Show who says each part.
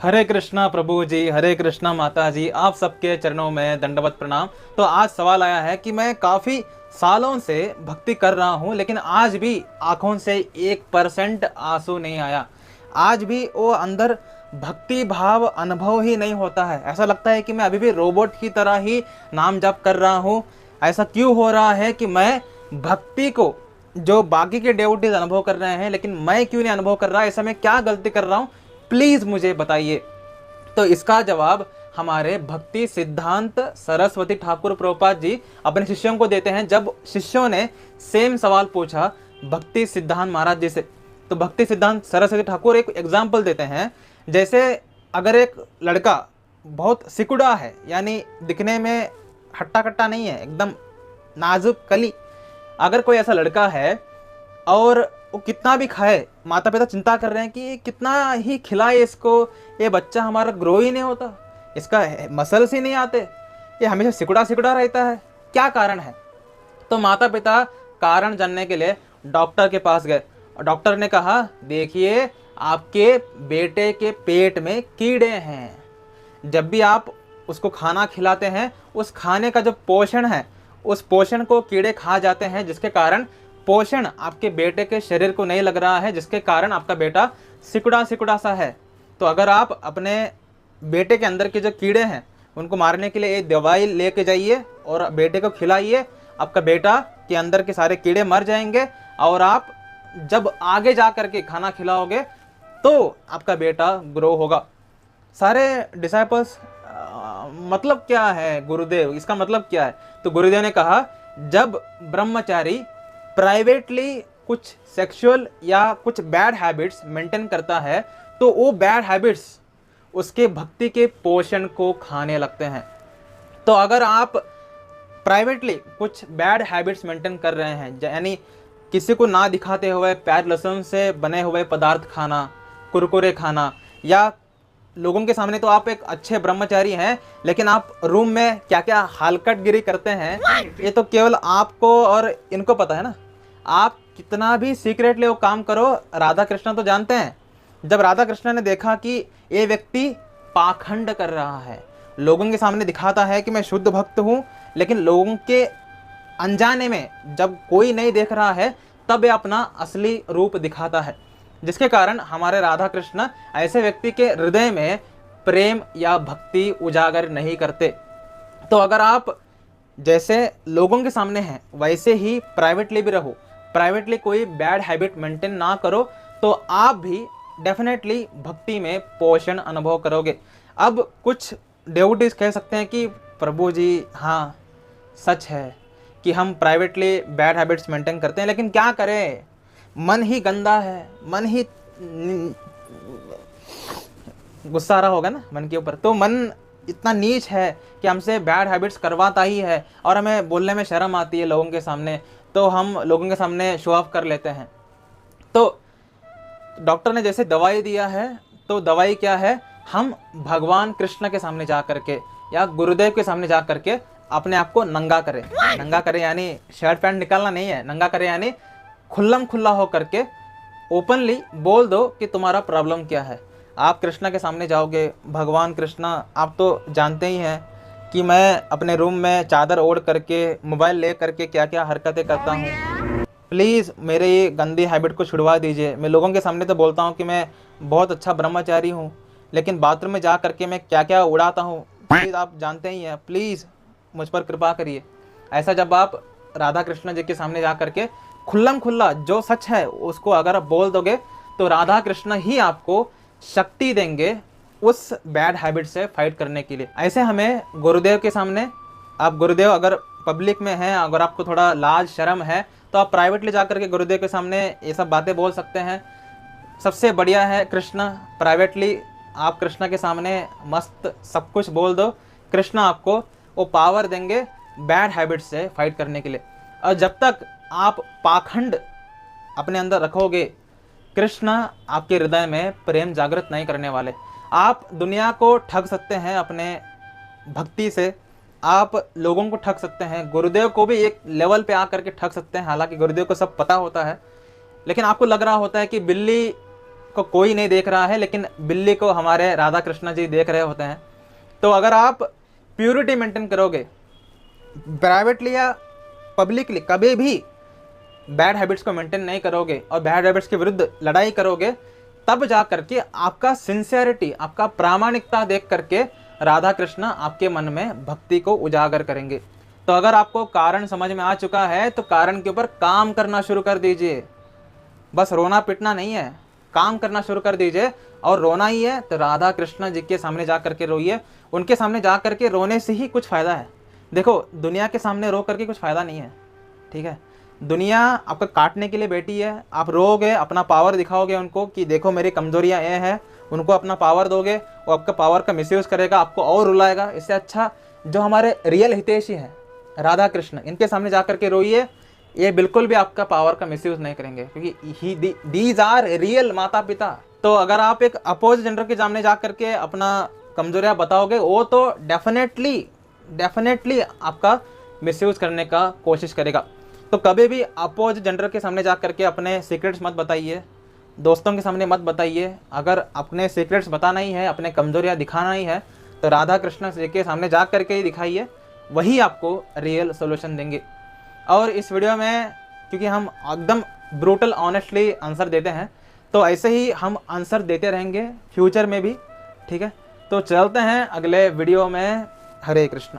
Speaker 1: हरे कृष्णा प्रभु जी, हरे कृष्णा माता जी, आप सबके चरणों में दंडवत प्रणाम। तो आज सवाल आया है कि मैं काफ़ी सालों से भक्ति कर रहा हूँ, लेकिन आज भी आँखों से 1% आंसू नहीं आया। आज भी वो अंदर भक्ति भाव अनुभव ही नहीं होता है। ऐसा लगता है कि मैं अभी भी रोबोट की तरह ही नाम जप कर रहा हूँ। ऐसा क्यों हो रहा है कि मैं भक्ति को जो बाकी के डेवोटीज अनुभव कर रहे हैं, लेकिन मैं क्यों नहीं अनुभव कर रहा? ऐसा मैं क्या गलती कर रहा हूँ? प्लीज मुझे बताइए। तो इसका जवाब हमारे भक्ति सिद्धांत सरस्वती ठाकुर प्रभुपाद जी अपने शिष्यों को देते हैं। जब शिष्यों ने सेम सवाल पूछा भक्ति सिद्धांत महाराज जी से, तो भक्ति सिद्धांत सरस्वती ठाकुर एक एग्जाम्पल देते हैं। जैसे अगर एक लड़का बहुत सिकुड़ा है, यानी दिखने में हट्टा कट्टा नहीं है, एकदम नाजुक कली, अगर कोई ऐसा लड़का है और वो कितना भी खाए, माता पिता चिंता कर रहे हैं कि कितना ही खिलाए इसको, ये बच्चा हमारा ग्रो ही नहीं होता, इसका मसल्स ही नहीं आते, ये हमेशा सिकुड़ा सिकुड़ा रहता है, क्या कारण है? तो माता पिता कारण जानने के लिए डॉक्टर के पास गए और डॉक्टर ने कहा, देखिए आपके बेटे के पेट में कीड़े हैं। जब भी आप उसको खाना खिलाते हैं, उस खाने का जो पोषण है, उस पोषण को कीड़े खा जाते हैं, जिसके कारण पोषण आपके बेटे के शरीर को नहीं लग रहा है, जिसके कारण आपका बेटा सिकुड़ा सिकुड़ा सा है। तो अगर आप अपने बेटे के अंदर के जो कीड़े हैं उनको मारने के लिए एक दवाई लेके जाइए और बेटे को खिलाइए, आपका बेटा के अंदर के सारे कीड़े मर जाएंगे और आप जब आगे जा करके खाना खिलाओगे तो आपका बेटा ग्रो होगा। सारे डिसाइपल्स मतलब क्या है गुरुदेव, इसका मतलब क्या है? तो गुरुदेव ने कहा, जब ब्रह्मचारी प्राइवेटली कुछ सेक्सुअल या कुछ बैड हैबिट्स मेंटेन करता है, तो वो बैड हैबिट्स उसके भक्ति के पोषण को खाने लगते हैं। तो अगर आप प्राइवेटली कुछ बैड हैबिट्स मेंटेन कर रहे हैं, यानी किसी को ना दिखाते हुए प्याज लहसुन से बने हुए पदार्थ खाना, कुरकुरे खाना, या लोगों के सामने तो आप एक अच्छे ब्रह्मचारी हैं, लेकिन आप रूम में क्या क्या हालकटगिरी करते हैं, ये तो केवल आपको और इनको पता है ना। आप कितना भी सीक्रेटली वो काम करो, राधा कृष्ण तो जानते हैं। जब राधा कृष्ण ने देखा कि ये व्यक्ति पाखंड कर रहा है, लोगों के सामने दिखाता है कि मैं शुद्ध भक्त हूँ, लेकिन लोगों के अनजाने में जब कोई नहीं देख रहा है तब ये अपना असली रूप दिखाता है, जिसके कारण हमारे राधा कृष्ण ऐसे व्यक्ति के हृदय में प्रेम या भक्ति उजागर नहीं करते। तो अगर आप जैसे लोगों के सामने हैं वैसे ही प्राइवेटली भी रहो, प्राइवेटली कोई बैड हैबिट मेंटेन ना करो, तो आप भी डेफिनेटली भक्ति में पोषण अनुभव करोगे। अब कुछ डेवोटीज कह सकते हैं कि प्रभु जी हाँ सच है कि हम प्राइवेटली बैड हैबिट्स मेंटेन करते हैं, लेकिन क्या करें, मन ही गंदा है, मन ही गुस्सा आ रहा होगा ना मन के ऊपर, तो मन इतना नीच है कि हमसे बैड हैबिट्स करवाता ही है और हमें बोलने में शर्म आती है लोगों के सामने, तो हम लोगों के सामने शो ऑफ कर लेते हैं। तो डॉक्टर ने जैसे दवाई दिया है, तो दवाई क्या है, हम भगवान कृष्ण के सामने जा करके या गुरुदेव के सामने जा करके अपने आप को नंगा करें। नंगा करें यानी शर्ट पैंट निकालना नहीं है, नंगा करें यानी खुल्लम खुल्ला हो करके ओपनली बोल दो कि तुम्हारा प्रॉब्लम क्या है। आप कृष्णा के सामने जाओगे, भगवान कृष्णा आप तो जानते ही हैं कि मैं अपने रूम में चादर ओढ़ करके मोबाइल ले करके क्या क्या हरकतें करता हूँ, प्लीज़ मेरे ये गंदी हैबिट को छुड़वा दीजिए। मैं लोगों के सामने तो बोलता हूँ कि मैं बहुत अच्छा ब्रह्मचारी हूँ, लेकिन बाथरूम में जा करके मैं क्या क्या उड़ाता हूँ, प्लीज़ आप जानते ही हैं, प्लीज़ मुझ पर कृपा करिए। ऐसा जब आप राधा कृष्ण जी के सामने जा करके खुल्लम खुल्ला जो सच है उसको अगर आप बोल दोगे, तो राधा कृष्ण ही आपको शक्ति देंगे उस बैड हैबिट से फाइट करने के लिए। ऐसे हमें गुरुदेव के सामने, आप गुरुदेव अगर पब्लिक में हैं, अगर आपको थोड़ा लाज शर्म है, तो आप प्राइवेटली जा करके गुरुदेव के सामने ये सब बातें बोल सकते हैं। सबसे बढ़िया है कृष्ण, प्राइवेटली आप कृष्ण के सामने मस्त सब कुछ बोल दो, कृष्ण आपको वो पावर देंगे बैड हैबिट से फाइट करने के लिए। और जब तक आप पाखंड अपने अंदर रखोगे, कृष्ण आपके हृदय में प्रेम जागृत नहीं करने वाले। आप दुनिया को ठग सकते हैं अपने भक्ति से, आप लोगों को ठग सकते हैं, गुरुदेव को भी एक लेवल पे आकर के ठग सकते हैं, हालांकि गुरुदेव को सब पता होता है, लेकिन आपको लग रहा होता है कि बिल्ली को कोई नहीं देख रहा है, लेकिन बिल्ली को हमारे राधा कृष्ण जी देख रहे होते हैं। तो अगर आप प्योरिटी मेंटेन करोगे, प्राइवेटली या पब्लिकली कभी भी बैड हैबिट्स को मेंटेन नहीं करोगे और बैड हैबिट्स के विरुद्ध लड़ाई करोगे, तब जा करके आपका सिंसियरिटी, आपका प्रामाणिकता देख करके राधा कृष्ण आपके मन में भक्ति को उजागर करेंगे। तो अगर आपको कारण समझ में आ चुका है तो कारण के ऊपर काम करना शुरू कर दीजिए। बस रोना पिटना नहीं है, काम करना शुरू कर दीजिए। और रोना ही है तो राधा कृष्ण जी के सामने जा करके रोइए। उनके सामने जा करके रोने से ही कुछ फ़ायदा है। देखो, दुनिया के सामने रो करके कुछ फ़ायदा नहीं है, ठीक है। दुनिया आपका काटने के लिए बैठी है। आप रोगे, अपना पावर दिखाओगे उनको कि देखो मेरी कमजोरियां ये हैं, उनको अपना पावर दोगे, वो आपका पावर का मिसयूज़ करेगा, आपको और रुलाएगा। इससे अच्छा जो हमारे रियल हितैषी हैं राधा कृष्ण, इनके सामने जा करके रोइए। ये बिल्कुल भी आपका पावर का मिसयूज़ नहीं करेंगे, क्योंकि दीज आर रियल माता पिता। तो अगर आप एक अपोजिट जेंडर के सामने जा करके अपना कमजोरियां बताओगे, वो तो डेफिनेटली आपका मिसयूज़ करने का कोशिश करेगा। तो कभी भी अपोजिट जेंडर के सामने जा करके अपने सीक्रेट्स मत बताइए, दोस्तों के सामने मत बताइए। अगर अपने सीक्रेट्स बताना ही है, अपने कमजोरियां दिखाना ही है, तो राधा कृष्ण जी के सामने जा करके ही दिखाइए, वही आपको रियल सोल्यूशन देंगे। और इस वीडियो में क्योंकि हम एकदम ब्रूटल ऑनेस्टली आंसर देते हैं, तो ऐसे ही हम आंसर देते रहेंगे फ्यूचर में भी, ठीक है। तो चलते हैं अगले वीडियो में। हरे कृष्ण।